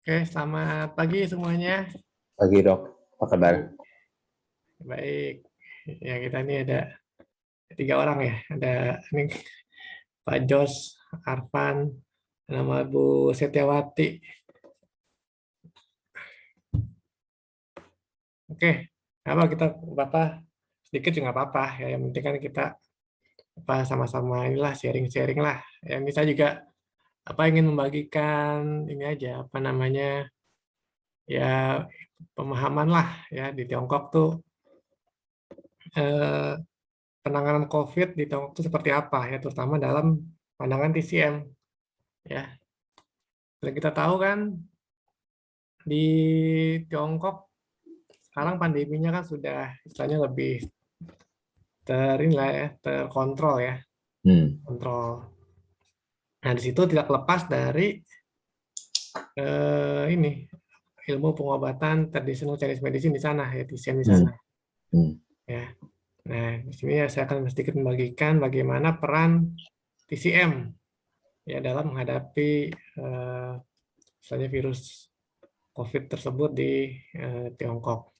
Oke, selamat pagi semuanya. Pagi dok, apa kabar? Baik, ya kita ini ada 3 orang ya. Ada ini Pak Jos, Arfan, nama Bu Setiawati. Oke, apa kita Bapak sedikit juga nggak apa-apa ya. Yang penting kan kita apa sama-sama inilah sharing-sharing lah. Yang ini saya juga apa ingin membagikan ini aja apa namanya ya pemahaman lah ya di Tiongkok tuh eh, penanganan COVID di Tiongkok itu seperti apa ya, terutama dalam pandangan TCM ya. Dan kita tahu kan di Tiongkok sekarang pandeminya kan sudah istilahnya lebih terkontrol ya, kontrol. Nah di situ tidak lepas dari ini ilmu pengobatan tradisional Chinese medicine di sana ya, TCM di sana ya. Nah di sini ya saya akan sedikit membagikan bagaimana peran TCM ya dalam menghadapi misalnya virus COVID tersebut di Tiongkok.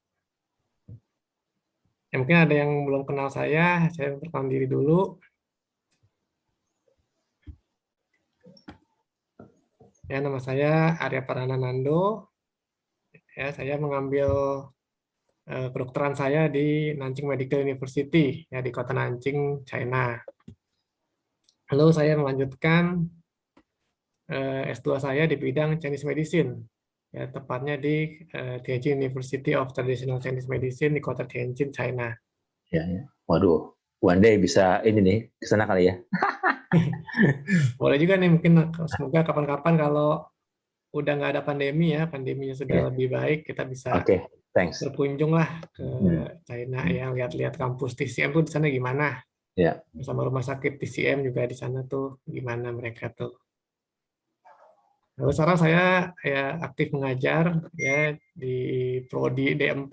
Ya, mungkin ada yang belum kenal saya perkenalkan diri dulu. Ya, nama saya Arya Parananando. Ya, saya mengambil kedokteran saya di Nanjing Medical University ya di kota Nanjing, China. Lalu saya melanjutkan S2 saya di bidang Chinese Medicine. Ya, tepatnya di Tianjin University of Traditional Chinese Medicine di kota Tianjin, China. Ya, ya. Waduh, one day bisa ini nih ke sana kali ya. Boleh juga nih mungkin semoga kapan-kapan kalau udah nggak ada pandemi ya, pandeminya sudah Yeah. lebih baik, kita bisa Oke, thanks. berkunjung lah ke China ya, lihat-lihat kampus TCM tuh di sana gimana, Ya, bersama rumah sakit TCM juga di sana tuh gimana mereka tuh. Lalu sekarang saya ya aktif mengajar ya di Prodi D4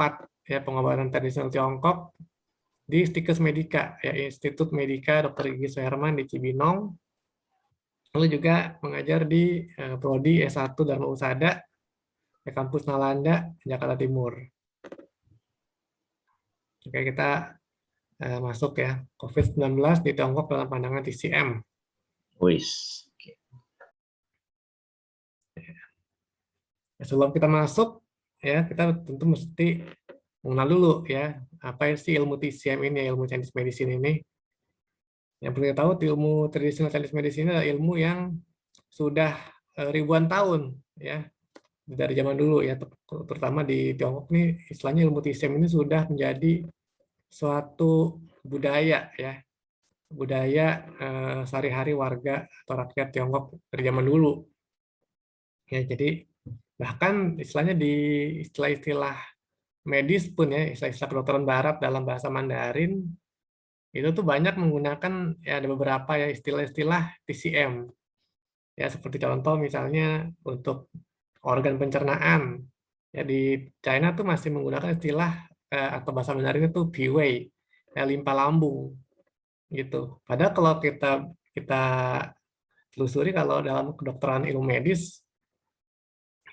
ya pengobatan tradisional Tiongkok di Stikes Medica ya Institut Medica Dr. Gigi Suherman di Cibinong. Lalu juga mengajar di Prodi S1 Dharma Usada di kampus Nalanda, Jakarta Timur. Oke, kita masuk ya. COVID-19 di Tiongkok dalam pandangan TCM. wis. Ya, sebelum kita masuk, ya kita tentu mesti mengenal dulu ya, apa sih ilmu TCM ini, ilmu Chinese Medicine ini. Yang perlu kita tahu, ilmu tradisional Chinese Medicine adalah ilmu yang sudah ribuan tahun ya, dari zaman dulu ya, terutama di Tiongkok nih, istilahnya ilmu TCM ini sudah menjadi suatu budaya ya, budaya sehari-hari warga atau rakyat Tiongkok dari zaman dulu. Ya, jadi bahkan istilahnya di istilah-istilah medis pun ya, istilah-istilah kedokteran barat dalam bahasa Mandarin itu tuh banyak menggunakan ya ada beberapa ya istilah-istilah TCM. Ya seperti contoh misalnya untuk organ pencernaan. Ya di China tuh masih menggunakan istilah atau bahasa Mandarin itu Piwei, ya, limpa lambung gitu. Padahal kalau kita telusuri kalau dalam kedokteran ilmu medis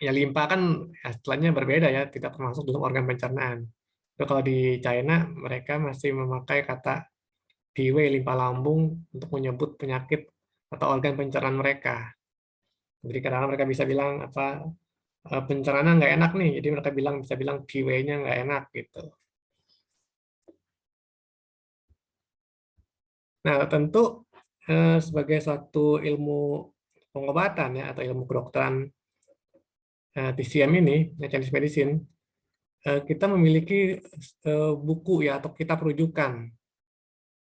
ya limpa kan istilahnya berbeda ya, tidak termasuk dalam organ pencernaan. Tapi kalau di China mereka masih memakai kata Piwei limpa lambung untuk menyebut penyakit atau organ pencernaan mereka. Jadi kadang-kadang mereka bisa bilang apa pencernaan nggak enak nih, jadi mereka bisa bilang Piwei-nya nggak enak gitu. Nah tentu sebagai satu ilmu pengobatan ya atau ilmu kedokteran TCM ini, Chinese Medicine, kita memiliki buku ya atau kitab rujukan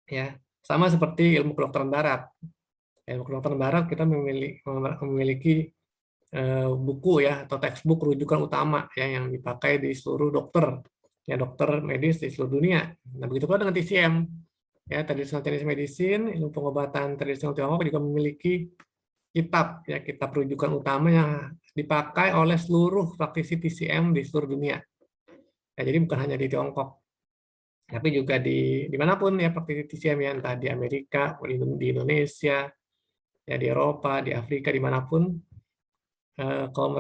ya, sama seperti ilmu kedokteran barat. Ilmu kedokteran barat kita memiliki buku ya atau textbook rujukan utama ya yang dipakai di seluruh dokter ya, dokter medis di seluruh dunia. Nah begitu pula dengan TCM ya, traditional Chinese medicine, ilmu pengobatan tradisional Tiongkok juga memiliki kitab rujukan utama yang dipakai oleh seluruh praktisi TCM di seluruh dunia. Ya, jadi bukan hanya di Tiongkok, tapi juga di dimanapun ya praktisi TCM ya, entah di Amerika, di Indonesia, ya di Eropa, di Afrika, dimanapun kalau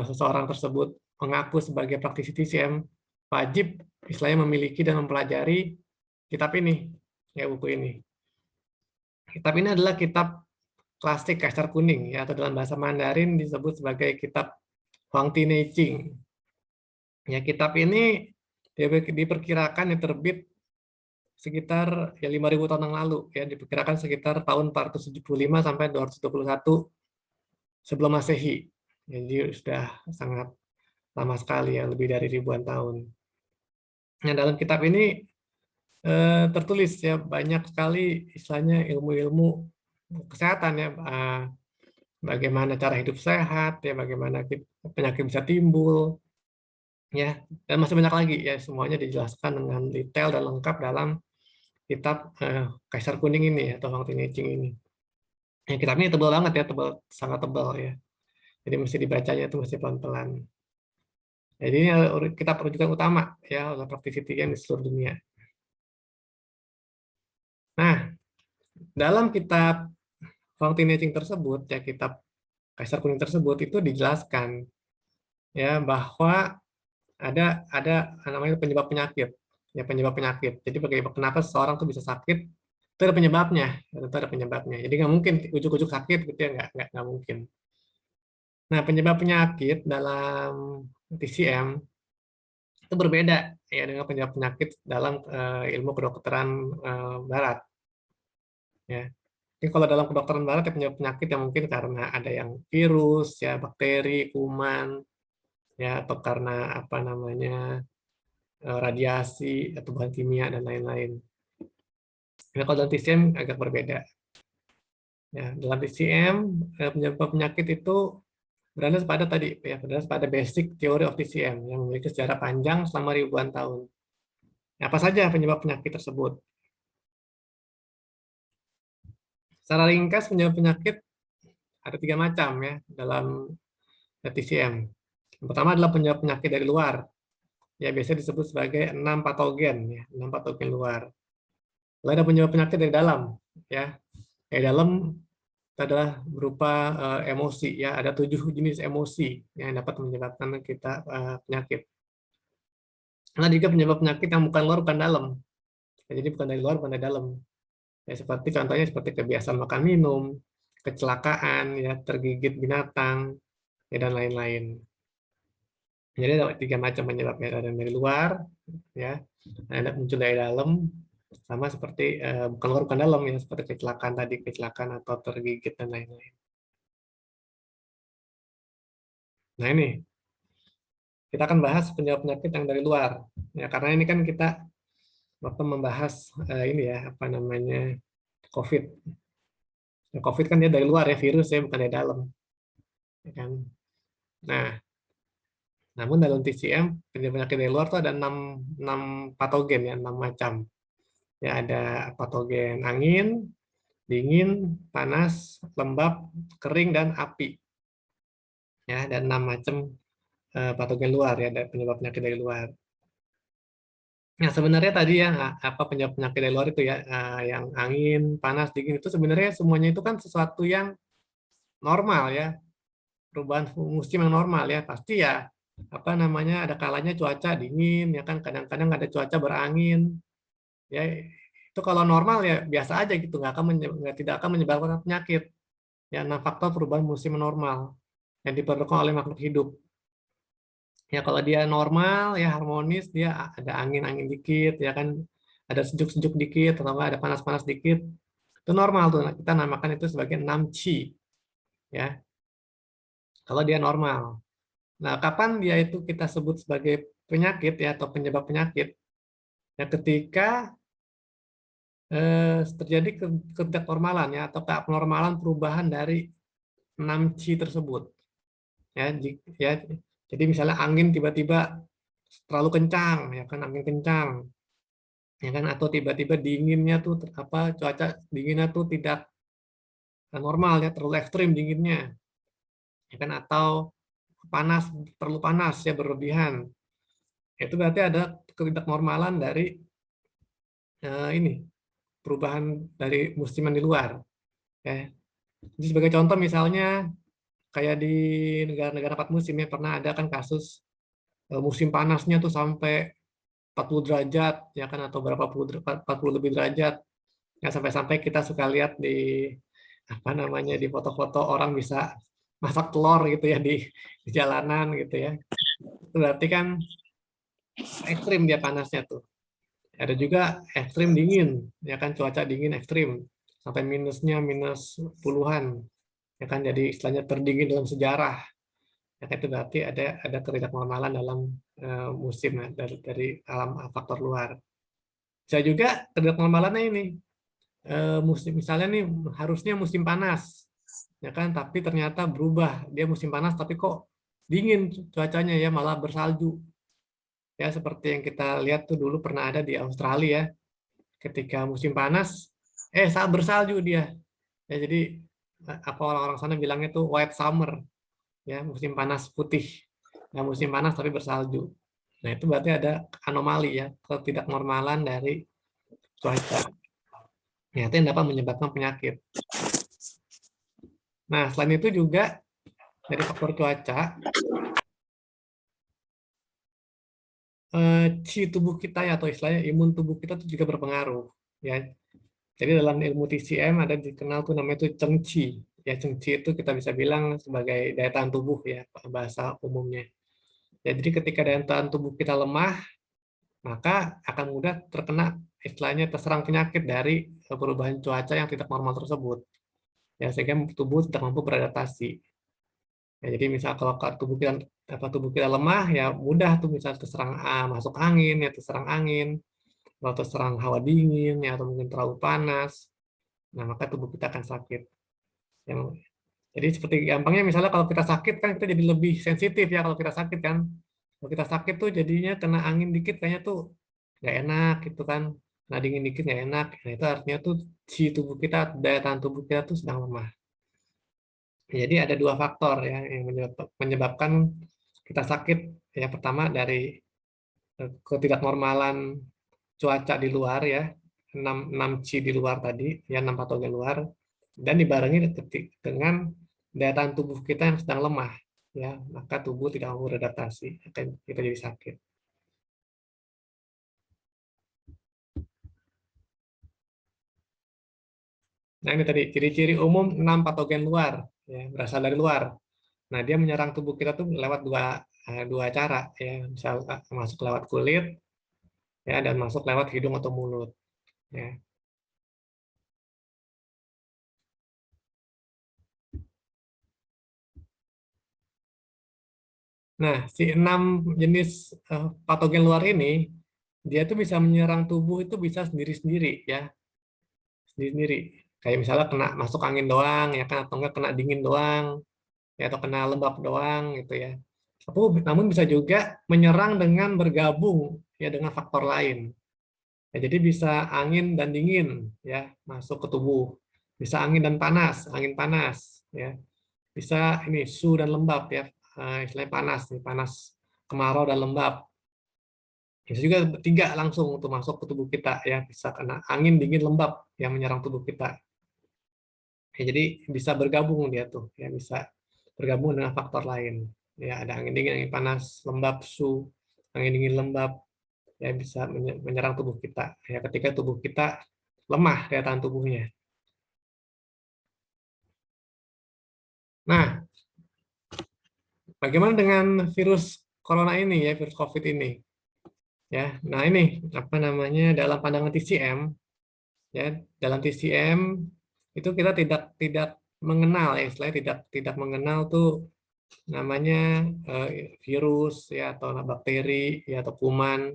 seseorang tersebut mengaku sebagai praktisi TCM, wajib istilahnya memiliki dan mempelajari kitab ini, ya buku ini. Kitab ini adalah kitab klasik Kaisar Kuning, ya, atau dalam bahasa Mandarin disebut sebagai kitab Huang Ti Ching. Ya, kitab ini diperkirakan yang terbit sekitar ya 5.000 tahun yang lalu, ya, diperkirakan sekitar tahun 475 sampai 221 sebelum Masehi. Jadi sudah sangat lama sekali, ya, lebih dari ribuan tahun. Nah, dalam kitab ini tertulis ya banyak sekali istilahnya ilmu-ilmu kesehatan, ya, bagaimana cara hidup sehat, ya, bagaimana penyakit bisa timbul, ya, dan masih banyak lagi, ya, semuanya dijelaskan dengan detail dan lengkap dalam kitab Kaisar Kuning ini, atau Huang Ti Ching ini. Ya, kitab ini tebal banget, ya, tebal, sangat tebal, ya. Jadi mesti dibacanya itu mesti pelan-pelan. Jadi ini kitab rujukan utama, ya, oleh praktisi TCM di seluruh dunia. Nah, dalam kitab Huang Ti Ching tersebut, ya, kitab Kaisar Kuning tersebut itu dijelaskan, ya, bahwa ada namanya penyebab penyakit, ya, penyebab penyakit. Jadi kenapa seseorang tuh bisa sakit, itu ada penyebabnya, itu ada penyebabnya. Jadi nggak mungkin ujuk-ujuk sakit gitu, ya, nggak mungkin. Nah, penyebab penyakit dalam TCM itu berbeda, ya, dengan penyebab penyakit dalam ilmu kedokteran barat, ya. Jadi kalau dalam kedokteran barat, ya, penyebab penyakit yang mungkin karena ada yang virus, ya, bakteri, kuman, ya, atau karena apa namanya radiasi atau bahan kimia dan lain-lain. Nah, kalau dalam TCM agak berbeda. Ya, dalam TCM penyebab penyakit itu berada pada tadi, ya, berada pada basic theory of TCM yang memiliki sejarah panjang selama ribuan tahun. Apa saja penyebab penyakit tersebut? Secara ringkas, penyebab penyakit ada 3 macam, ya, dalam TCM. Yang pertama adalah penyebab penyakit dari luar. Ya, biasanya disebut sebagai 6 patogen, ya, 6 patogen luar. Lalu ada penyebab penyakit dari dalam, ya. Dari dalam itu adalah berupa emosi, ya, ada 7 jenis emosi yang dapat menyebabkan kita penyakit. Nah, juga penyebab penyakit yang bukan luar, bukan dalam. Ya, jadi bukan dari luar, bukan dari dalam. Ya, seperti contohnya seperti kebiasaan makan minum, kecelakaan, ya, tergigit binatang, ya, dan lain-lain. Jadi ada 3 macam penyebabnya, ada yang dari luar, ya, ada muncul dari dalam, sama seperti bukan luar, bukan dalam, ya, seperti kecelakaan tadi, kecelakaan atau tergigit dan lain-lain. Nah, ini kita akan bahas penyebab penyakit yang dari luar, ya, karena ini kan kita waktu membahas ini, ya, apa namanya, COVID. Ya, COVID kan dia dari luar, ya, virus, ya, bukan dari dalam, ya kan. Nah, namun dalam TCM penyebab penyakit dari luar itu ada 6 patogen, ya, 6 macam. Ya, ada patogen angin, dingin, panas, lembab, kering, dan api. Ya, dan 6 macam patogen luar, ya, penyebab penyakit dari luar. Nah, sebenarnya tadi, ya, apa penyebab penyakit dari luar itu, ya, yang angin, panas, dingin itu sebenarnya semuanya itu kan sesuatu yang normal, ya, perubahan musim yang normal, ya, pasti, ya, apa namanya, ada kalanya cuaca dingin, ya kan, kadang-kadang ada cuaca berangin, ya, itu kalau normal, ya, biasa aja gitu, tidak akan menyebabkan penyakit, ya, 6 faktor perubahan musim normal yang diperlukan oleh makhluk hidup. Ya, kalau dia normal, ya, harmonis, dia ada angin-angin dikit, ya kan, ada sejuk-sejuk dikit, atau enggak ada panas-panas dikit, itu normal tuh. Nah, kita namakan itu sebagai 6 qi, ya, kalau dia normal. Nah, kapan dia itu kita sebut sebagai penyakit, ya, atau penyebab penyakit? Ya, ketika terjadi ketidaknormalan, ya, atau keabnormalan perubahan dari 6 qi tersebut. Ya, ya, jadi misalnya angin tiba-tiba terlalu kencang, ya kan, angin kencang, ya kan, atau tiba-tiba dinginnya tuh apa, cuaca dinginnya tuh tidak normal, ya, terlalu ekstrim dinginnya, ya kan, atau panas, terlalu panas, ya, berlebihan. Itu berarti ada ketidaknormalan dari ini perubahan dari musiman di luar, ya. Jadi sebagai contoh misalnya kayak di negara-negara 4 musim ya, pernah ada kan kasus musim panasnya tuh sampai 40 derajat ya kan, atau berapa puluh 40 lebih derajat ya, sampai-sampai kita suka lihat di apa namanya, di foto-foto orang bisa masak telur gitu ya di jalanan gitu ya. Itu berarti kan ekstrim dia panasnya tuh. Ada juga ekstrim dingin ya kan, cuaca dingin ekstrim sampai minusnya minus puluhan ya kan, jadi istilahnya terdingin dalam sejarah ya kan. Itu berarti ada ketidaknormalan dalam musim ya, dari alam faktor luar. Saya juga ketidaknormalannya ini musim, misalnya nih harusnya musim panas ya kan, tapi ternyata berubah, dia musim panas tapi kok dingin cuacanya ya, malah bersalju ya, seperti yang kita lihat tuh dulu pernah ada di Australia ketika musim panas saat bersalju dia ya. Jadi apa orang-orang sana bilangnya tuh white summer ya, musim panas putih ya, musim panas tapi bersalju. Nah itu berarti ada anomali ya, ketidaknormalan dari cuaca ya, itu yang dapat menyebabkan penyakit. Nah selain itu juga dari faktor cuaca, chi tubuh kita ya, atau istilahnya imun tubuh kita itu juga berpengaruh ya. Jadi dalam ilmu TCM ada dikenal tuh namanya itu cengci. Ya cengci itu kita bisa bilang sebagai daya tahan tubuh ya, bahasa umumnya. Ya, jadi ketika daya tahan tubuh kita lemah, maka akan mudah terkena istilahnya terserang penyakit dari perubahan cuaca yang tidak normal tersebut. Ya, sehingga tubuh tidak mampu beradaptasi. Ya, jadi misal kalau tubuh kita lemah ya mudah tuh misal terserang masuk angin ya, terserang angin, atau terserang hawa dingin ya, atau mungkin terlalu panas. Nah, maka tubuh kita akan sakit. Yang jadi seperti gampangnya misalnya kalau kita sakit kan kita jadi lebih sensitif ya, kalau kita sakit kan. Kalau kita sakit tuh jadinya kena angin dikit kayaknya tuh nggak enak gitu kan. Kena dingin dikit nggak enak. Nah, itu artinya tuh si tubuh kita, daya tahan tubuh kita tuh sedang lemah. Jadi ada dua faktor ya yang menyebabkan kita sakit. Ya pertama dari ketidaknormalan cuaca di luar ya, 6 C di luar tadi, ya 6 patogen luar, dan dibarengi dengan daya tahan tubuh kita yang sedang lemah, ya maka tubuh tidak mau beradaptasi, akan kita jadi sakit. Nah ini tadi ciri-ciri umum 6 patogen luar, ya berasal dari luar. Nah dia menyerang tubuh kita tuh lewat dua cara, ya misal masuk lewat kulit, ya dan masuk lewat hidung atau mulut, ya. Nah, si 6 jenis patogen luar ini, dia tuh bisa menyerang tubuh itu bisa sendiri-sendiri ya, sendiri-sendiri. Kayak misalnya kena masuk angin doang ya kan, atau enggak kena dingin doang, ya atau kena lembab doang gitu ya. Namun bisa juga menyerang dengan bergabung ya dengan faktor lain. Ya, jadi bisa angin dan dingin ya masuk ke tubuh. Bisa angin dan panas, angin panas ya. Bisa ini su dan lembab ya, istilahnya panas nih, panas kemarau dan lembab. Bisa juga tiga langsung untuk masuk ke tubuh kita ya, bisa kena angin dingin lembab yang menyerang tubuh kita. Ya, jadi bisa bergabung dia tuh ya, bisa bergabung dengan faktor lain. Ya ada angin dingin, angin panas, lembab, su, angin dingin lembab ya bisa menyerang tubuh kita ya ketika tubuh kita lemah daya tahan tubuhnya. Nah, bagaimana dengan virus corona ini ya, virus COVID ini? Ya, nah ini apa namanya, dalam pandangan TCM ya, dalam TCM itu kita tidak mengenal ya, istilahnya tidak mengenal tuh namanya virus ya, atau bakteri ya, atau kuman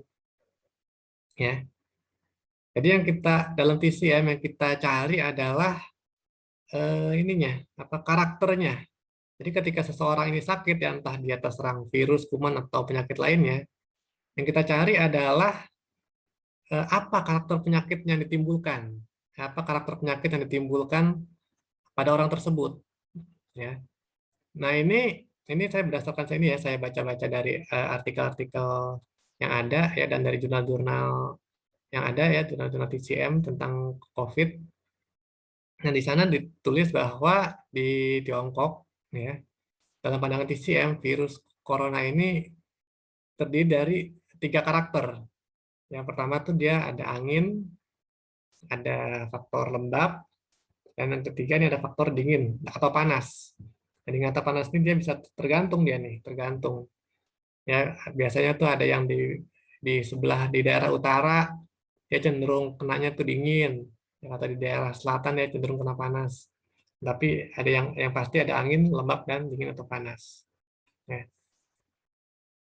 ya. Jadi yang kita dalam TCM yang kita cari adalah ininya, apa karakternya. Jadi ketika seseorang ini sakit ya, entah dia terserang virus, kuman atau penyakit lainnya, yang kita cari adalah apa karakter penyakit yang ditimbulkan, apa karakter penyakit yang ditimbulkan pada orang tersebut ya. Nah ini saya berdasarkan ini ya, saya baca-baca dari artikel-artikel yang ada ya, dan dari jurnal-jurnal yang ada ya, jurnal-jurnal TCM tentang COVID. Nah di sana ditulis bahwa di Tiongkok ya, dalam pandangan TCM, virus corona ini terdiri dari 3 karakter. Yang pertama tuh dia ada angin, ada faktor lembab, dan yang ketiga ini ada faktor dingin atau panas. Jadi atau panas ini dia bisa tergantung dia nih, tergantung. Ya biasanya tuh ada yang di sebelah di daerah utara dia cenderung kenanya tuh dingin, yang atau di daerah selatan dia cenderung kena panas. Tapi ada yang pasti ada angin, lembab dan dingin atau panas. Ya.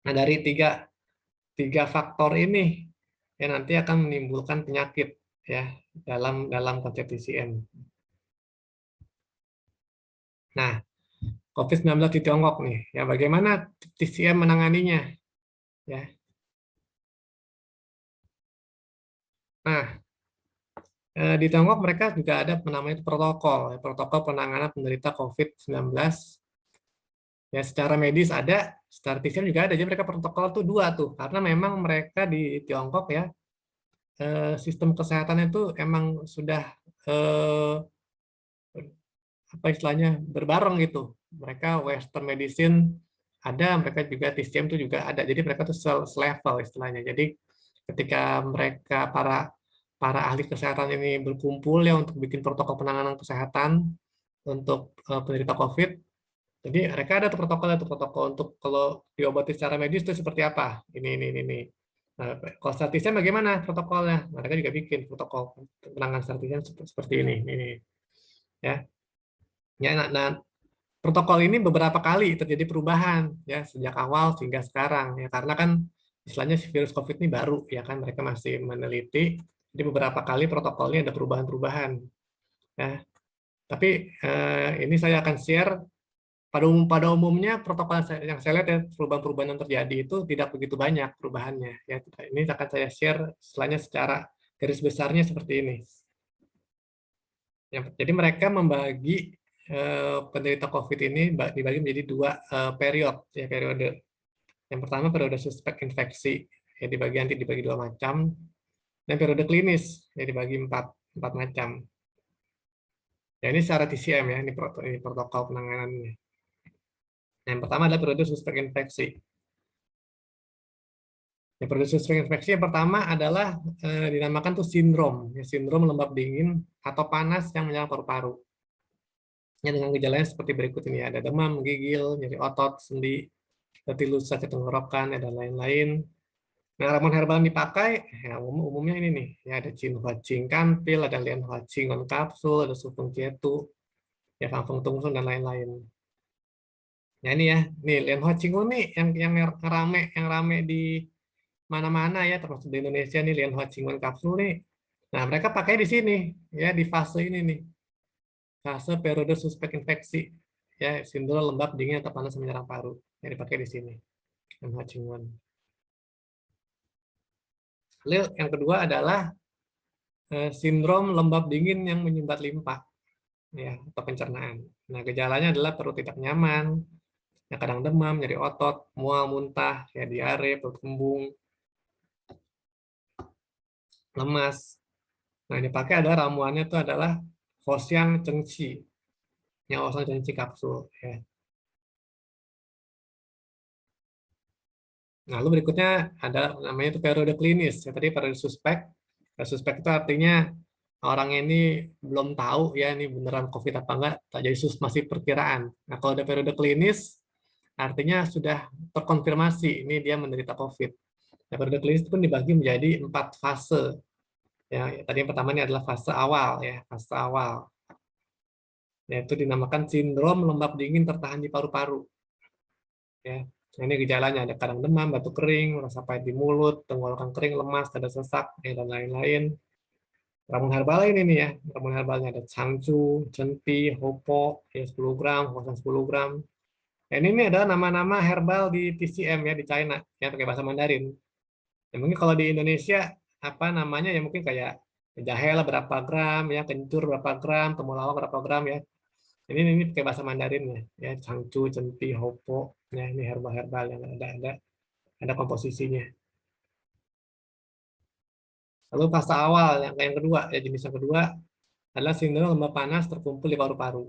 Nah dari tiga faktor ini yang nanti akan menimbulkan penyakit ya dalam konsep TCM. Nah, COVID-19 di Tiongkok nih, ya bagaimana TCM menanganinya? Ya. Nah, di Tiongkok mereka juga ada namanya protokol, ya, protokol penanganan penderita COVID-19. Ya, secara medis ada, secara TCM juga ada. Jadi mereka protokol tuh dua tuh, karena memang mereka di Tiongkok ya sistem kesehatan itu emang sudah apa istilahnya berbareng gitu. Mereka Western medicine ada, mereka juga TCM itu juga ada. Jadi mereka tuh selevel istilahnya. Jadi ketika mereka para para ahli kesehatan ini berkumpul ya untuk bikin protokol penanganan kesehatan untuk penderita COVID. Jadi mereka ada tuh protokol untuk kalau diobati secara medis itu seperti apa? Ini. Nah, kalau secara TCM bagaimana protokolnya? Mereka juga bikin protokol penanganan secara TCM seperti ini. Ya. Ya, nah, protokol ini beberapa kali terjadi perubahan ya sejak awal hingga sekarang ya karena kan istilahnya si virus COVID ini baru ya kan mereka masih meneliti jadi beberapa kali protokolnya ada perubahan-perubahan ya tapi ini saya akan share pada umumnya protokol yang saya lihat ya perubahan-perubahan yang terjadi itu tidak begitu banyak perubahannya ya ini akan saya share istilahnya secara garis besarnya seperti ini ya, jadi mereka membagi penderita COVID ini dibagi menjadi dua periode. Yang pertama periode suspek infeksi, ya dibagi dua macam, dan periode klinis, ya dibagi empat macam. Ya ini secara TCM ya, ini protokol penanganannya. Yang pertama adalah periode suspek infeksi. Ya, periode suspek infeksi yang pertama adalah dinamakan tuh sindrom lembab dingin atau panas yang menyerang paru-paru. Ya, dengan gejalanya seperti berikut ini, ada demam, menggigil, nyeri otot, sendi, letih lusa ke tenggorokan, dan lain-lain. Nah, ramuan herbal yang dipakai, ya, umumnya ini nih, ya ada Jinhua Jing Kanpil, ada Lianhua Jing On Kapsul, ada Sufeng Cietu, ya Fangfeng Tungsun dan lain-lain. Ya ini ya, nih Lianhua Jing On nih yang rame di mana-mana ya, termasuk di Indonesia nih Lianhua Jing On Kapsul nih. Nah, mereka pakai di sini, ya di fase ini nih, fase periode suspek infeksi, ya sindrom lembab dingin atau panas menyerang paru, yang dipakai di sini, Lianhua Jing On. Lalu yang kedua adalah sindrom lembab dingin yang menyumbat limpa ya atau pencernaan. Nah, gejalanya adalah perut tidak nyaman, ya kadang demam, nyeri otot, mual, muntah, ya diare, perut kembung, lemas. Nah, ini pakai adalah ramuannya itu adalah Hoshiang Chengqi, yang Hoshiang Chengqi kapsul ya. Nah, lalu berikutnya ada namanya itu periode klinis. Ya, tadi periode suspek. Suspek itu artinya orang ini belum tahu ya ini beneran COVID apa enggak, jadi masih perkiraan. Nah, kalau ada periode klinis, artinya sudah terkonfirmasi ini dia menderita COVID. Nah, periode klinis pun dibagi menjadi 4 fase. Ya, tadi yang pertama ini adalah fase awal ya, fase awal. Yaitu dinamakan sindrom lembab dingin tertahan di paru-paru. Ya, nah, ini gejalanya ada kadang demam, batuk kering, rasa pahit di mulut, tenggorokan kering, lemas, dada sesak, ya, dan lain-lain. Ramuan herbal ini nih ya, ramuan herbalnya ada cangcu, centi, hopo, ya 10 gram, hosan 10 gram. Dan ini adalah nama-nama herbal di TCM ya di China, ya pakai bahasa Mandarin. Ya, mungkin kalau di Indonesia apa namanya ya mungkin kayak jahe lah berapa gram ya, kencur berapa gram, temulawak berapa gram ya. Ini pakai bahasa Mandarin ya, cangcu, centi, hopo, ya ini herbal-herbal yang ada komposisinya. Lalu fase awal yang kedua ya jenis yang kedua adalah sindrom lembab panas terkumpul di paru-paru.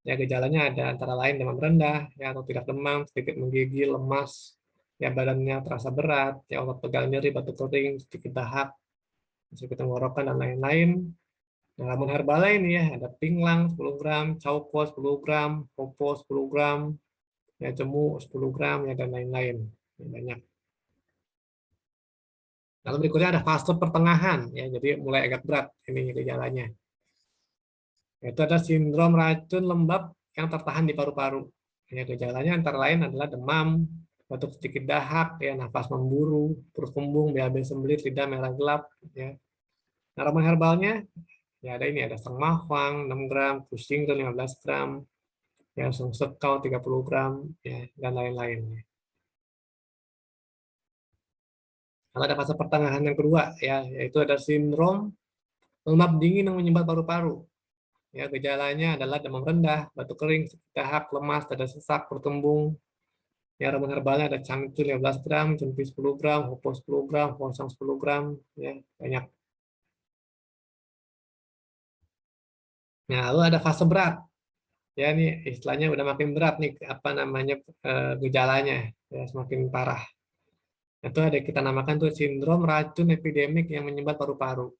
Ya, gejalanya ada antara lain demam rendah, ya, atau tidak demam, sedikit menggigil, lemas, ya, badannya terasa berat, ya, otot pegal nyeri, batuk kering, sedikit dahak, sedikit tenggorokan, dan lain-lain. Nah, ramuan herbalnya ini ya, ada pinglang 10 gram, cauko 10 gram, popo 10 gram, ya, cemu 10 gram, ya, dan lain-lain. Ya, banyak. Lalu berikutnya ada fase pertengahan, ya, jadi mulai agak berat ini gejalanya. Itu ada sindrom racun lembab yang tertahan di paru-paru. Ya, gejalanya antara lain adalah demam, batuk sedikit dahak, ya, nafas memburu, perut kembung, BAB sembelit, lidah merah gelap. Ya. Nah, ramuan herbalnya, ya, ada ini, ada sengmahwang 6 gram, kusingren 15 gram, ya, sekau 30 gram, ya, dan lain-lain. Kalau ada fase pertengahan yang kedua, ya, yaitu ada sindrom lemak dingin yang menyumbat paru-paru. Ya, gejalanya adalah demam rendah, batuk kering, dahak, lemas, dada sesak, perut kembung. Ya, ramuan herbalnya ada cangkir 15 gram, cempi 10 gram, hopo 10 gram, hongsang 10 gram, ya, banyak. Nah, lalu ada fase berat. Ya, ini istilahnya udah makin berat nih, apa namanya, gejalanya, ya, semakin parah. Itu ada kita namakan tuh sindrom racun epidemik yang menyumbat paru-paru.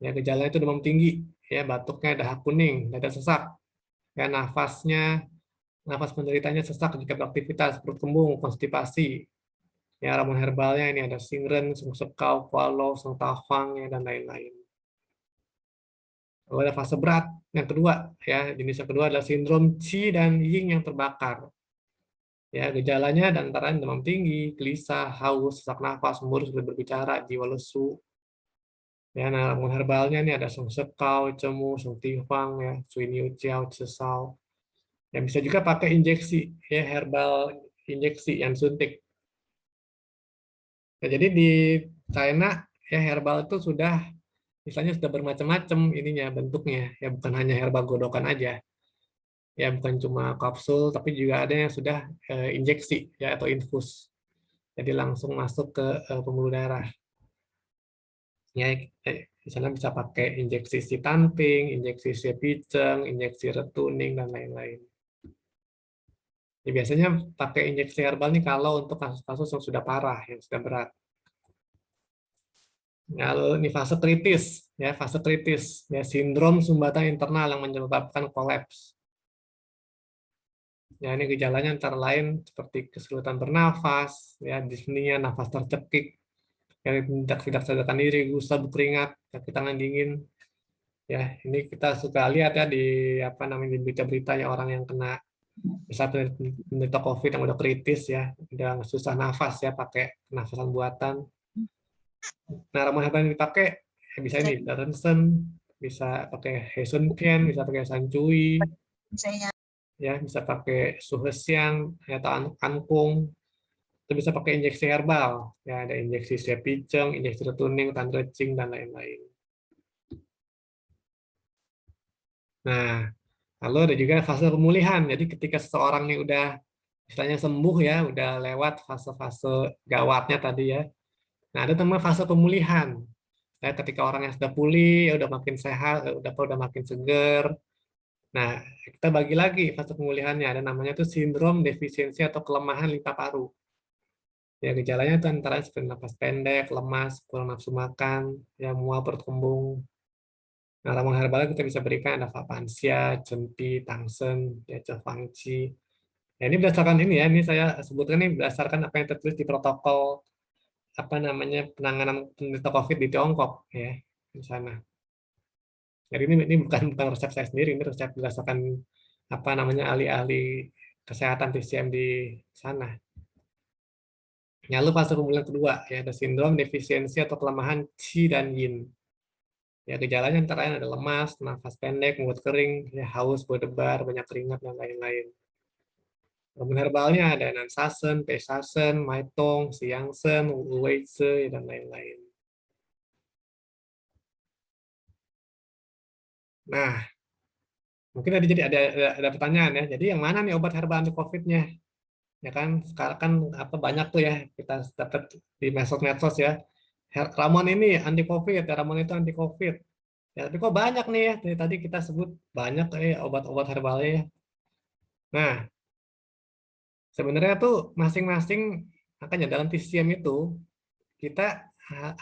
Ya, gejalanya itu demam tinggi, ya, batuknya dahak kuning, dada sesak, ya, nafas penderitanya sesak jika beraktivitas, perut kembung, konstipasi. Ya, ramuan herbalnya ini ada singren, sungsekau, kualo, sengtawang, ya, dan lain-lain. Lalu ada fase berat yang kedua, ya, jenis yang kedua adalah sindrom Qi dan Ying yang terbakar. Ya, gejalanya dan antara lain demam tinggi, gelisah, haus, sesak nafas, murus, sulit berbicara, jiwa lesu. Ya, nah, ramuan herbalnya ini ada sungsekau, cemu, sungtiwang, ya, suiniu ciao, cesau. Ya, bisa juga pakai injeksi, ya, herbal injeksi yang suntik. Ya, jadi di China, ya, herbal itu sudah misalnya sudah bermacam-macam ininya bentuknya, ya, bukan hanya herbal godokan aja, ya, bukan cuma kapsul, tapi juga ada yang sudah injeksi, ya, atau infus, jadi langsung masuk ke pembuluh darah. Ya, di sana bisa pakai injeksi sitanping, injeksi sepiceng, injeksi retuning, dan lain-lain. Ya, biasanya pakai injeksi herbal nih kalau untuk kasus-kasus yang sudah parah, yang sudah berat. Lalu ini fase kritis, ya, fase kritis, ya, sindrom sumbatan internal yang menyebabkan kolaps. Ya, ini gejalanya antara lain seperti kesulitan bernafas, ya, dyspnea, nafas tercekik, ya, tidak sadarkan diri, gusar, berkeringat, kaki tangan dingin. Ya, ini kita suka lihat ya di apa namanya di berita-beritanya orang yang kena misalnya penderita COVID yang udah kritis, ya, udah susah nafas, ya, pakai nafasan buatan. Nah, ramuan herbal yang dipakai ya, bisa ini Darensen, bisa pakai Heisunpian, bisa pakai Sancui, ya, bisa pakai Suhesiang, ya, atau Angkung. Itu bisa pakai injeksi herbal, ya, ada injeksi sepiceng, injeksi retuning, tandrecing, dan lain-lain. Nah, lalu ada juga fase pemulihan. Jadi ketika seseorang nih udah misalnya sembuh, ya, udah lewat fase-fase gawatnya tadi, ya. Nah, ada namanya fase pemulihan. Ya, ketika orang yang sudah pulih, ya, udah makin sehat, udah makin seger. Nah, kita bagi lagi fase pemulihannya. Ada namanya tuh sindrom defisiensi atau kelemahan limpa paru. Ya, gejalanya itu antara seperti napas pendek, lemas, kurang nafsu makan, ya, mual, perut kembung. Nah, ramuan herbal kita bisa berikan ada Fapansia, Cempi, Tangsen, ya, Cefangci. Ya, ini berdasarkan ini, ya, ini saya sebutkan ini berdasarkan apa yang tertulis di protokol apa namanya penanganan penderita COVID di Tiongkok, ya, di sana. Jadi ini bukan resep saya sendiri, ini resep berdasarkan apa namanya ahli-ahli kesehatan TCM di sana. Lalu fase pemulihan kedua, ya, ada sindrom defisiensi atau kelemahan Qi dan Yin. Ya, gejalanya antara lain ada lemas, nafas pendek, mulut kering, ya, haus, berdebar, banyak keringat, dan lain-lain. Ramuan herbalnya ada Nansasen, Peisasen, Maitong, Siangsen, Wuweize, dan lain-lain. Nah, mungkin ada pertanyaan, ya. Jadi yang mana nih obat herbal anti COVID-nya? Ya kan, sekarang kan apa banyak tuh, ya, kita dapat di medsos-medsos, ya. Ramuan ini anti COVID, ya, ramuan itu anti COVID. Ya, tapi kok banyak nih ya, dari tadi kita sebut banyak obat-obat herbalnya ya. Nah, sebenarnya tuh masing-masing, makanya dalam TCM itu kita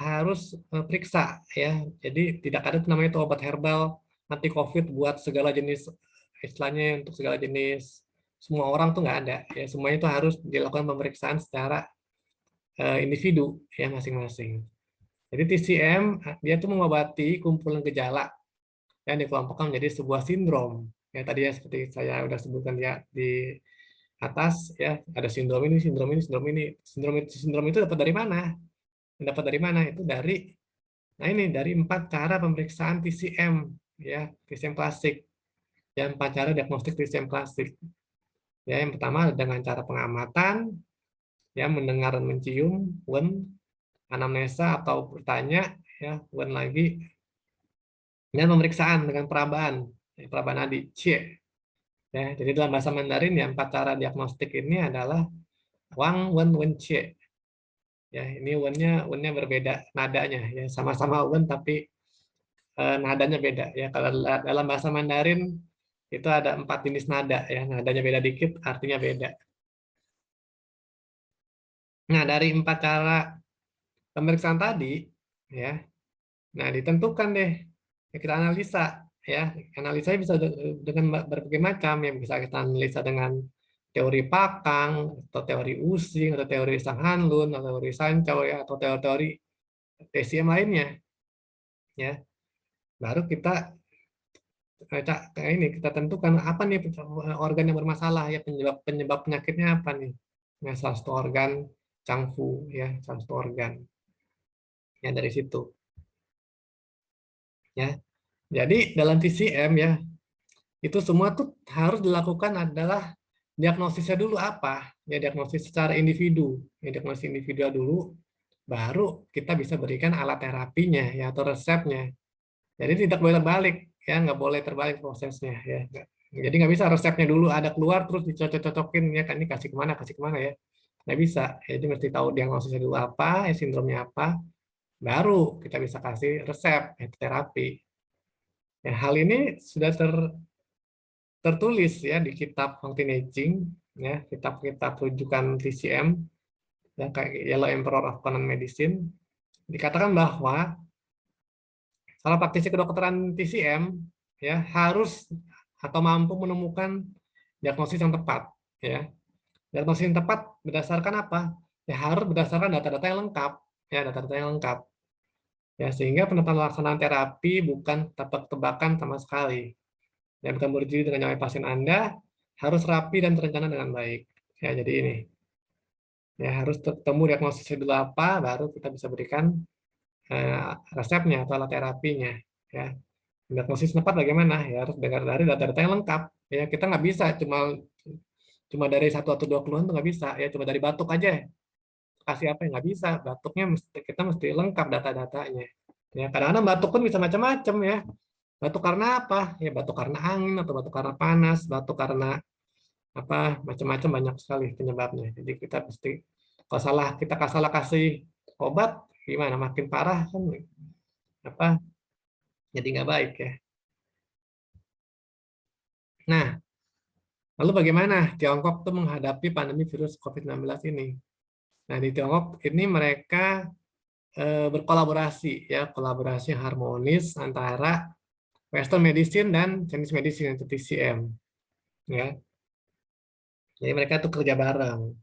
harus periksa ya. Jadi tidak ada tuh namanya itu obat herbal anti COVID buat segala jenis, istilahnya untuk segala jenis semua orang tuh nggak ada ya. Semuanya itu harus dilakukan pemeriksaan secara individu ya masing-masing. Jadi TCM dia tuh mengobati kumpulan gejala yang dikelompokkan menjadi sebuah sindrom. Ya tadi ya seperti saya udah sebutkan ya di atas ya, ada sindrom ini, sindrom ini, sindrom ini. Sindrom itu dapat dari mana? Dapat dari mana? Itu dari, nah ini dari 4 cara pemeriksaan TCM ya, TCM klasik. Ya, 4 cara diagnostik TCM klasik. Ya, yang pertama dengan cara pengamatan, ya mendengar dan mencium, Wen, anamnesa atau bertanya, ya Wen lagi, dan pemeriksaan dengan perabaan, perabaan nadi, C. Ya, jadi dalam bahasa Mandarin ya 4 cara diagnostik ini adalah Wang, Wen, Wen, C. Ya, ini Wen-nya berbeda nadanya ya, sama-sama Wen tapi nadanya beda ya. Kalau dalam bahasa Mandarin itu ada 4 jenis nada ya, nadanya beda dikit, artinya beda. Nah, dari 4 cara pemeriksaan tadi ya, nah ditentukan deh ya, kita analisa ya. Analisa bisa dengan berbagai macam ya, bisa kita analisa dengan teori Pakang atau teori Using atau teori Sanghanlun atau teori Sancau ya, atau teori-teori TCM lainnya ya. Baru kita kayak ini kita tentukan apa nih organ yang bermasalah ya, penyebab penyebab penyakitnya apa nih. Nah, salah satu organ Changfu ya, salah satu organ ya, dari situ ya. Jadi dalam TCM ya, itu semua tuh harus dilakukan adalah diagnosisnya dulu apa ya, diagnosis secara individu ya, diagnosis individual dulu, baru kita bisa berikan alat terapinya ya atau resepnya. Jadi tidak boleh terbalik ya, nggak boleh terbalik prosesnya ya. Jadi nggak bisa resepnya dulu ada keluar terus dicocok-cocokin ya kan, ini kasih kemana ya, nggak bisa. Jadi mesti tahu diagnosisnya dulu apa ya, sindromnya apa, baru kita bisa kasih resep ya, terapi. Ya, hal ini sudah tertulis ya di kitab Fountain Aging ya, kitab-kitab rujukan TCM ya, kayak Yellow Emperor of Common Medicine, dikatakan bahwa salah praktisi kedokteran TCM ya harus atau mampu menemukan diagnosis yang tepat ya. Diagnosis yang tepat berdasarkan apa? Ya harus berdasarkan data-data yang lengkap ya, data-data yang lengkap ya, sehingga penentuan pelaksanaan terapi bukan tebak-tebakan sama sekali. Ya, bukan berdiri dengan nyawa pasien Anda, harus rapi dan terencana dengan baik. Ya, jadi ini ya harus ketemu diagnosisnya dulu apa, baru kita bisa berikan resepnya atau alat terapinya. Ya, diagnosis tepat bagaimana? Ya harus dengar dari data-data yang lengkap. Ya, kita nggak bisa cuma cuma dari satu atau dua keluhan tuh nggak bisa. Ya, cuma dari batuk aja kasih apa yang nggak bisa. Batuknya kita mesti lengkap data-datanya. Ya, kadang-kadang batuk pun bisa macam-macam ya. Batuk karena apa? Ya, batuk karena angin atau batuk karena panas, batuk karena apa, macam-macam, banyak sekali penyebabnya. Jadi kita pasti kalau kita salah kasih obat gimana, makin parah kan apa, jadi nggak baik ya. Nah, lalu bagaimana Tiongkok tuh menghadapi pandemi virus COVID-19 ini? Nah, di Tiongkok ini mereka berkolaborasi ya, kolaborasi harmonis antara Western Medicine dan Chinese Medicine atau TCM ya. Jadi mereka tuh kerja bareng.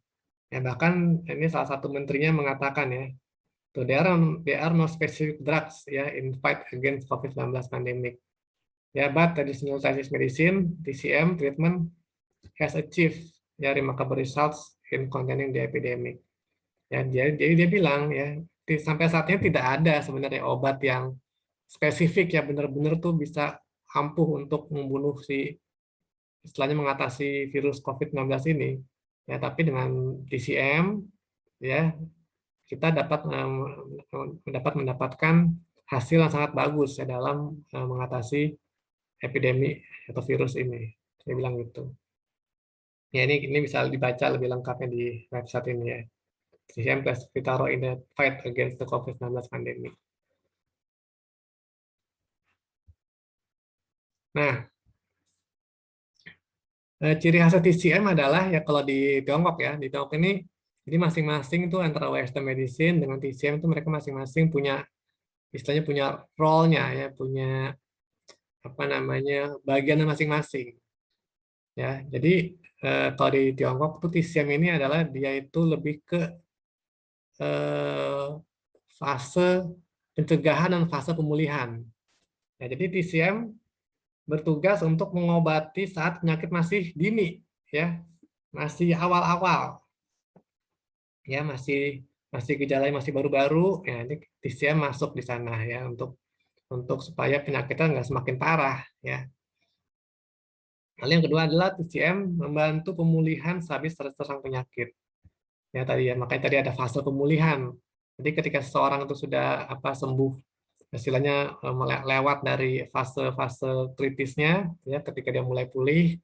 Ya, bahkan ini salah satu menterinya mengatakan ya, so there are no specific drugs ya in fight against COVID-19 pandemic. Ya, but traditional Chinese medicine (TCM) treatment has achieved ya remarkable results in containing the epidemic. Ya, jadi dia bilang ya, sampai saat ini tidak ada sebenarnya obat yang spesifik ya benar-benar tuh bisa ampuh untuk membunuh si, istilahnya mengatasi virus COVID-19 ini. Ya, tapi dengan TCM ya kita dapat mendapatkan hasil yang sangat bagus ya dalam mengatasi epidemi atau virus ini. Saya bilang gitu. Ya, ini bisa dibaca lebih lengkapnya di website ini ya. TCM plus Vitaro in the fight against the COVID-19 pandemic. Nah, ciri khas TCM adalah ya kalau di Tiongkok ya, di Tiongkok ini jadi masing-masing itu antara Western medicine dengan TCM itu mereka masing-masing punya istilahnya punya role-nya ya, punya apa namanya bagiannya masing-masing ya. Jadi kalau di Tiongkok tuh TCM ini adalah dia itu lebih ke eh, fase pencegahan dan fase pemulihan. Ya, jadi TCM bertugas untuk mengobati saat penyakit masih dini ya, masih awal-awal ya, masih masih gejala masih baru-baru ya, ini TCM masuk di sana ya untuk supaya penyakitnya nggak semakin parah ya. Lalu yang kedua adalah TCM membantu pemulihan sehabis terserang penyakit. Ya tadi ya, makanya tadi ada fase pemulihan. Jadi ketika seseorang itu sudah apa sembuh, istilahnya lewat dari fase-fase kritisnya, ya ketika dia mulai pulih,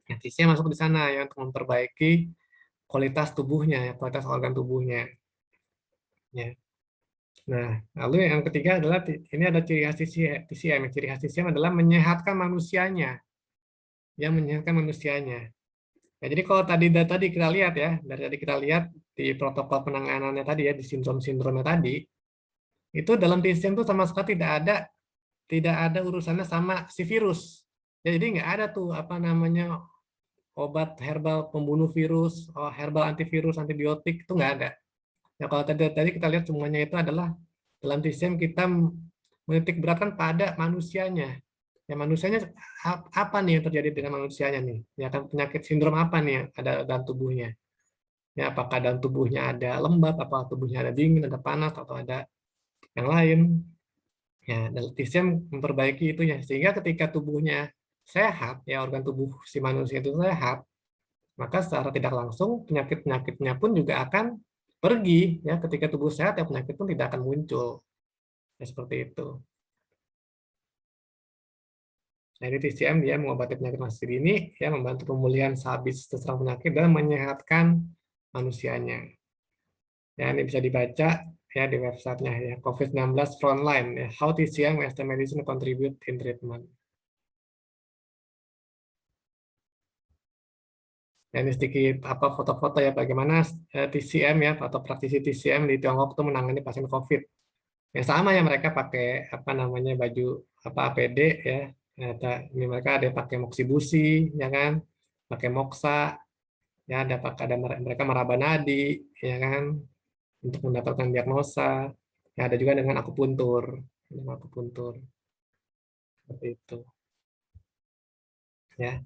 ya TCM masuk di sana ya untuk memperbaiki kualitas tubuhnya, ya, kualitas organ tubuhnya. Ya. Nah, lalu yang ketiga adalah ini ada ciri khas TCM. Ciri khas TCM adalah menyehatkan manusianya, yang menyehatkan manusianya. Ya, jadi kalau tadi kita lihat ya, dari tadi kita lihat di protokol penanganannya tadi ya, di sindrom-sindromnya tadi, itu dalam TCM itu sama sekali tidak ada urusannya sama si virus. Ya, jadi nggak ada tuh apa namanya obat herbal pembunuh virus, herbal antivirus, antibiotik itu nggak ada. Ya kalau tadi kita lihat semuanya itu adalah dalam TCM kita menitik beratkan pada manusianya. Ya manusianya apa nih yang terjadi dengan manusianya nih? Ya kan penyakit sindrom apa nih yang ada dalam tubuhnya? Ya apakah dalam tubuhnya ada lembab, apakah tubuhnya ada dingin, ada panas, atau ada yang lain? Ya, dan TCM memperbaiki itu ya sehingga ketika tubuhnya sehat, ya organ tubuh si manusia itu sehat, maka secara tidak langsung penyakit-penyakitnya pun juga akan pergi ya ketika tubuh sehat ya penyakit pun tidak akan muncul. Ya, seperti itu. Nah, ini TCM dia mengobati penyakit masih dini, ya membantu pemulihan sehabis terserang penyakit dan menyehatkan manusianya. Ya, ini bisa dibaca ya di websitenya ya COVID-19 Frontline ya How TCM Western Medicine Contribute in Treatment. Ya, ini sedikit apa foto-foto ya bagaimana TCM ya atau praktisi TCM di Tiongkok itu menangani pasien COVID. Yang sama ya mereka pakai apa namanya baju apa APD ya. Ini mereka ada yang pakai moksibusi ya kan, pakai moksa ya ada mereka meraba nadi ya kan untuk mendapatkan diagnosa. Ya, ada juga dengan akupuntur seperti itu ya.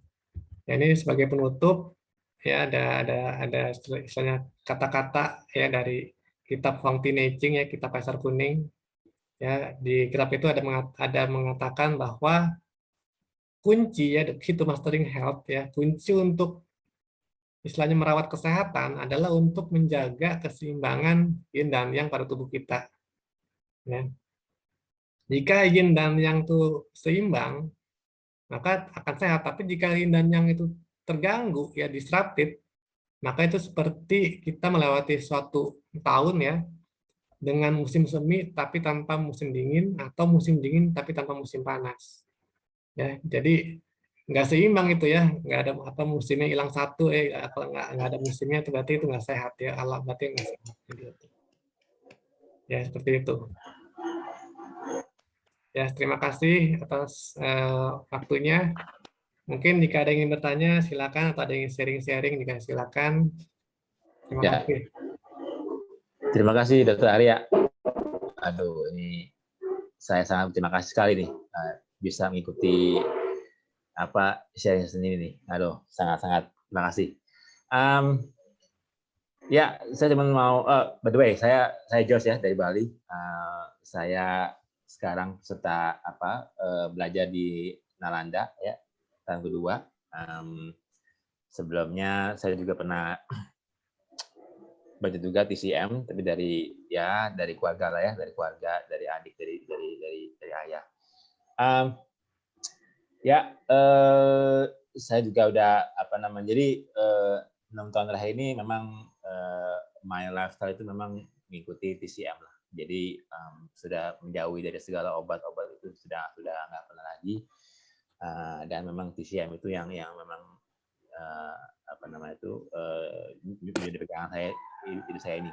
Ya, ini sebagai penutup ya ada istilahnya kata-kata ya dari kitab Huang Tinecing ya kitab Kaisar Kuning ya di kitab itu ada mengatakan bahwa kunci ya the key to mastering health ya kunci untuk istilahnya merawat kesehatan adalah untuk menjaga keseimbangan yin dan yang pada tubuh kita ya. Jika yin dan yang itu seimbang maka akan sehat, tapi jika yin dan yang itu terganggu ya disrupted maka itu seperti kita melewati suatu tahun ya dengan musim semi tapi tanpa musim dingin atau musim dingin tapi tanpa musim panas ya. Jadi nggak seimbang itu ya, nggak ada apa musimnya hilang satu kalau nggak ada musimnya itu berarti itu nggak sehat ya, alam berarti nggak sehat. Jadi, ya seperti itu ya. Terima kasih atas waktunya. Mungkin jika ada yang ingin bertanya silakan, atau ada yang ingin sharing-sharing juga silakan. Terima Ya, kasih. terima kasih Dr. Arya. Aduh, ini saya sangat terima kasih sekali nih bisa mengikuti apa sharing sendiri nih. Aduh, sangat-sangat terima kasih. Ya, saya cuma mau, by the way, saya Jos ya dari Bali. Saya sekarang serta belajar di Nalanda ya tahun kedua. Sebelumnya saya juga pernah baca juga TCM, tapi dari keluarga lah ya, dari keluarga, dari adik, dari ayah. Saya juga udah jadi 6 tahun terakhir ini memang my lifestyle itu memang mengikuti TCM lah. Jadi sudah menjauhi dari segala obat-obat itu sudah nggak pernah lagi. Dan memang TCM itu yang memang apa namanya itu menjadi pegangan saya hidup saya ini.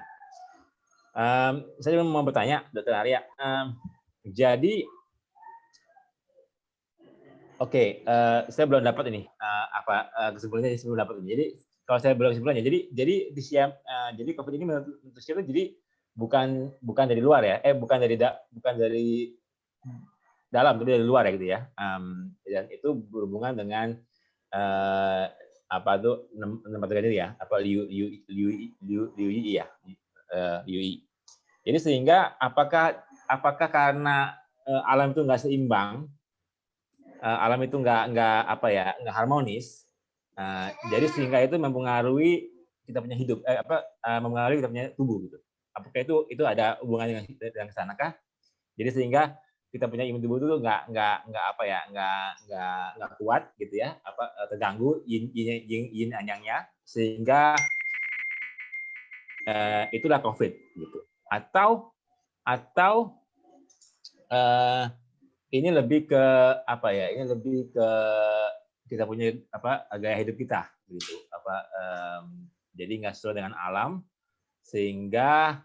Saya mau bertanya, Dr. Arya. Jadi, oke, saya belum dapat ini kesimpulannya sebelum dapat ini. Jadi kalau saya belum kesimpulannya, jadi TCM, jadi COVID ini menurut saya jadi bukan dari luar ya, bukan dari dalam, tapi dari luar ya gitu ya. Dan itu berhubungan dengan apa tuh tempat tadi ya, apa UI ya, UI. Jadi sehingga apakah karena alam itu nggak seimbang, alam itu nggak harmonis, jadi sehingga itu mempengaruhi kita punya hidup, mempengaruhi kita punya tubuh gitu. Apakah itu ada hubungan dengan sana kah? Jadi sehingga kita punya imun tubuh itu nggak kuat gitu ya, terganggu yin yang-nya, sehingga itulah COVID gitu. Atau ini lebih ke ini lebih ke kita punya gaya hidup kita gitu, jadi nggak sesuai dengan alam, sehingga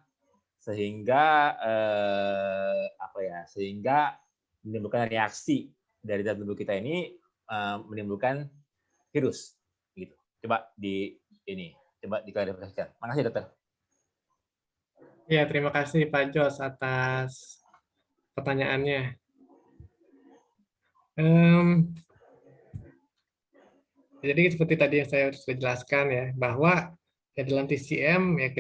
menimbulkan reaksi dari dalam tubuh kita ini, menimbulkan virus gitu. Coba diklarifikasikan. Makasih, Dokter. Ya, terima kasih Pak Jos atas pertanyaannya. Jadi seperti tadi yang saya sudah jelaskan ya, bahwa ya dalam TCM ya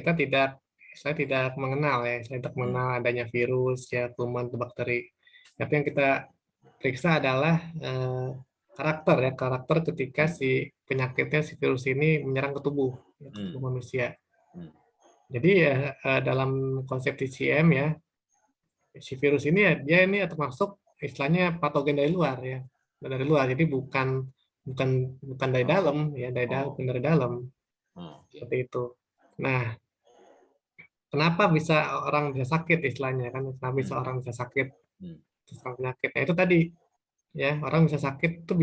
saya tidak mengenal ya, saya tidak mengenal adanya virus ya, kuman atau bakteri. Tapi yang kita periksa adalah karakter ketika si penyakitnya, si virus ini menyerang ke tubuh manusia. Jadi ya dalam konsep TCM ya, si virus ini ya dia ini termasuk istilahnya patogen dari luar ya, dari luar. Jadi bukan dari dalam ya, dari dalam seperti itu. Nah, kenapa bisa orang bisa sakit istilahnya kan? Kenapa bisa orang bisa sakit terus penyakit? Nah, itu tadi ya, orang bisa sakit itu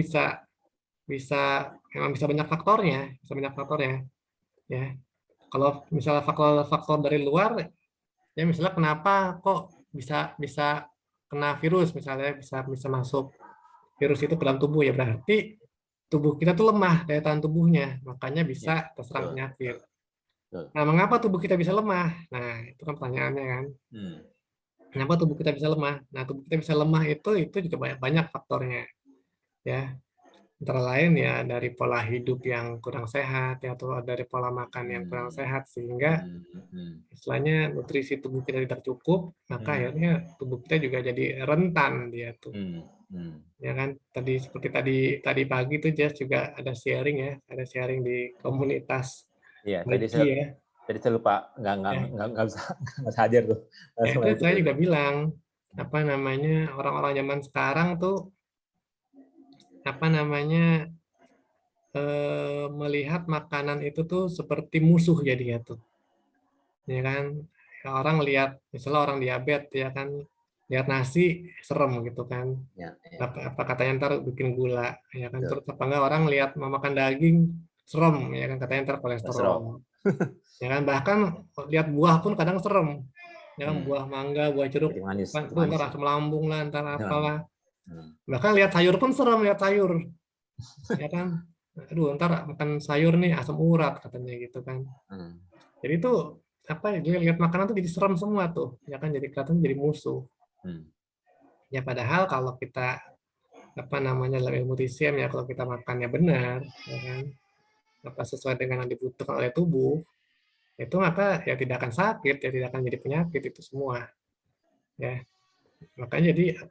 memang bisa banyak faktornya ya. Kalau misalnya faktor dari luar ya, misalnya kenapa kok bisa kena virus, misalnya bisa masuk virus itu ke dalam tubuh, ya berarti tubuh kita tuh lemah daya tahan tubuhnya, makanya bisa terserang penyakit. Nah, mengapa tubuh kita bisa lemah? Nah, itu kan pertanyaannya kan. Kenapa tubuh kita bisa lemah? Nah, tubuh kita bisa lemah itu juga banyak faktornya ya. Antara lain ya dari pola hidup yang kurang sehat ya, atau dari pola makan yang kurang sehat, sehingga istilahnya nutrisi tubuh kita tidak cukup, maka akhirnya tubuh kita juga jadi rentan dia tuh. Ya kan, seperti tadi pagi tuh Jess juga ada sharing di komunitas. Iya, tadi saya lupa nggak bisa hadir tuh. Ya, itu saya juga bilang orang-orang zaman sekarang tuh melihat makanan itu tuh seperti musuh jadi ya tuh. Ya kan, orang lihat misalnya orang diabetes ya kan, lihat nasi serem gitu kan. Apa katanya ntar bikin gula ya kan, terus apa enggak orang lihat mau makan daging serem ya kan, katanya ntar kolesterol. Ya kan, bahkan lihat buah pun kadang serem. Ya kan, buah mangga, buah jeruk, kan itu ntar asam lambung lah, ntar apalah. Bahkan lihat sayur pun serem, lihat sayur. Ya kan, aduh ntar makan sayur nih asam urat katanya gitu kan. Jadi itu lihat makanan tuh jadi serem semua tuh, ya kan, jadi kelihatan jadi musuh. Ya padahal kalau kita dalam ilmu TCM ya, kalau kita makannya benar, ya kan, sesuai dengan yang dibutuhkan oleh tubuh, itu maka ya tidak akan sakit, ya tidak akan jadi penyakit itu semua. Ya, makanya jadi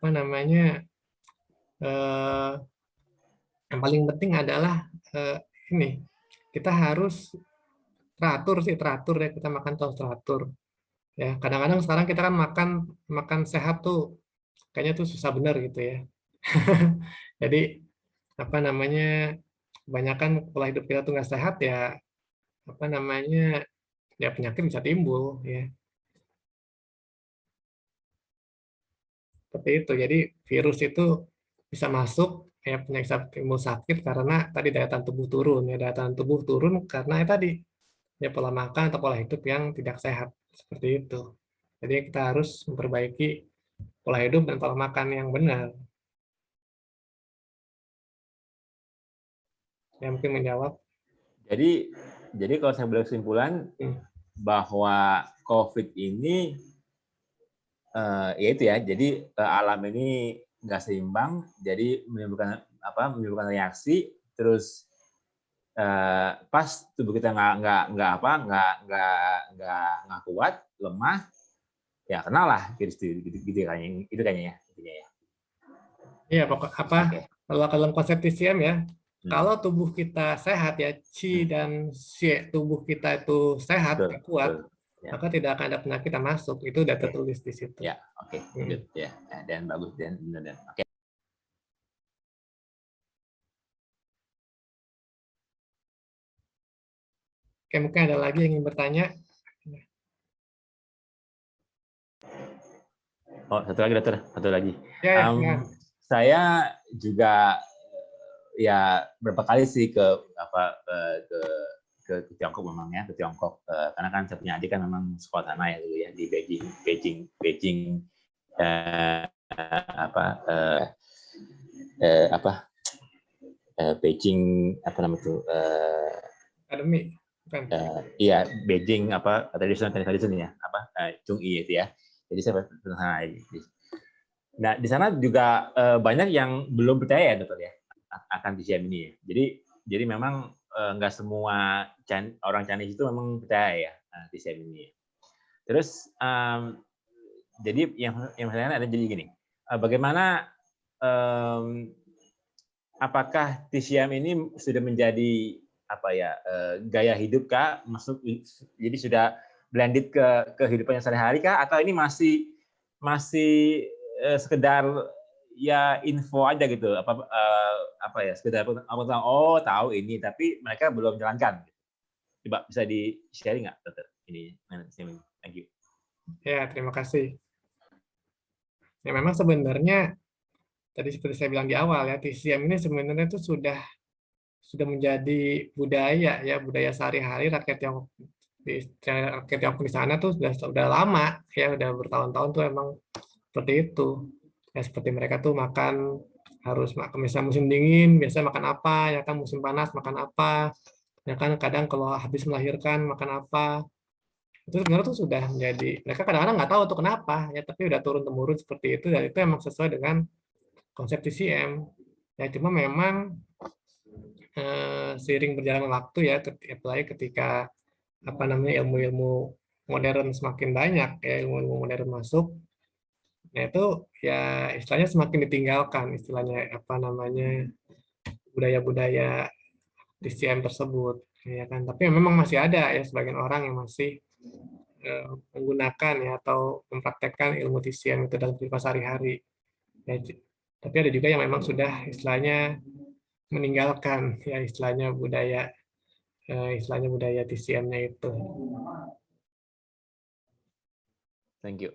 yang paling penting adalah ini, kita harus teratur ya, kita makan terus teratur. Ya, kadang-kadang sekarang kita kan makan sehat tuh kayaknya tuh susah benar gitu ya. Jadi kebanyakan pola hidup kita tuh nggak sehat ya, ya penyakit bisa timbul ya. Seperti itu. Jadi virus itu bisa masuk ya penyakit timbul sakit karena tadi daya tahan tubuh turun. Ya daya tahan tubuh turun karena tadi ya pola makan atau pola hidup yang tidak sehat seperti itu. Jadi kita harus memperbaiki pola hidup dan pola makan yang benar. Ya mungkin menjawab. Jadi kalau saya boleh kesimpulan bahwa COVID ini ya itu ya, jadi alam ini nggak seimbang, jadi menimbulkan reaksi, terus pas tubuh kita nggak kuat, lemah, ya kenalah virus gitu kayaknya, itu kayaknya ya. Iya, pokok apa kalau dalam konsep TCM ya, kalau tubuh kita sehat ya, Qi dan Xie tubuh kita itu sehat, kuat, maka tidak akan ada penyakit yang masuk. Itu udah tertulis di situ. Ya, oke, good ya, dan bagus dan benar dan oke. Oke, mungkin ada lagi yang ingin bertanya. Oh, satu lagi dokter, satu lagi. Ya. Saya juga ya berapa kali sih ke Tiongkok memangnya, ke Tiongkok karena kan saya punya adik kan memang sekolah sana ya dulu ya di Beijing Beijing apa namanya itu Akademi bukan? Iya, Beijing tradition ya Chungyi itu ya. Jadi saya pernah sana. Nah di sana juga banyak yang belum percaya ya dokter ya akan TCM ini ya. Jadi memang nggak semua orang Chinese itu memang percaya ya TCM ini. Terus jadi yang saya ada jadi gini, bagaimana apakah TCM ini sudah menjadi gaya hidup kah? Jadi sudah blended ke kehidupan yang sehari-hari kah? Atau ini masih sekedar ya info aja gitu? Sekedar tahu ini, tapi mereka belum jalankan. Coba bisa di-sharing nggak, dokter? Ini, thank you. Ya, terima kasih. Ya memang sebenarnya tadi seperti saya bilang di awal ya, TCM ini sebenarnya itu sudah menjadi budaya ya, budaya sehari-hari rakyat Tiongkok di sana tuh sudah lama ya, udah bertahun-tahun tuh emang seperti itu. Ya seperti mereka tuh makan harus makan, misalnya musim dingin biasanya makan apa, ya kan musim panas makan apa, ya kan kadang kalau habis melahirkan makan apa. Itu sebenarnya tuh sudah menjadi, mereka kadang-kadang nggak tahu tuh kenapa ya, tapi udah turun temurun seperti itu, dan itu emang sesuai dengan konsep TCM. Ya cuma memang seiring berjalannya waktu ya, apalagi ketika ilmu-ilmu modern semakin banyak ya, ilmu-ilmu modern masuk, nah itu ya istilahnya semakin ditinggalkan istilahnya budaya-budaya TCM tersebut ya kan. Tapi memang masih ada ya sebagian orang yang masih menggunakan ya atau mempraktekkan ilmu TCM itu dalam kehidupan sehari-hari ya, tapi ada juga yang memang sudah istilahnya meninggalkan ya istilahnya budaya TCM-nya itu. Thank you.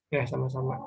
Ya, sama-sama.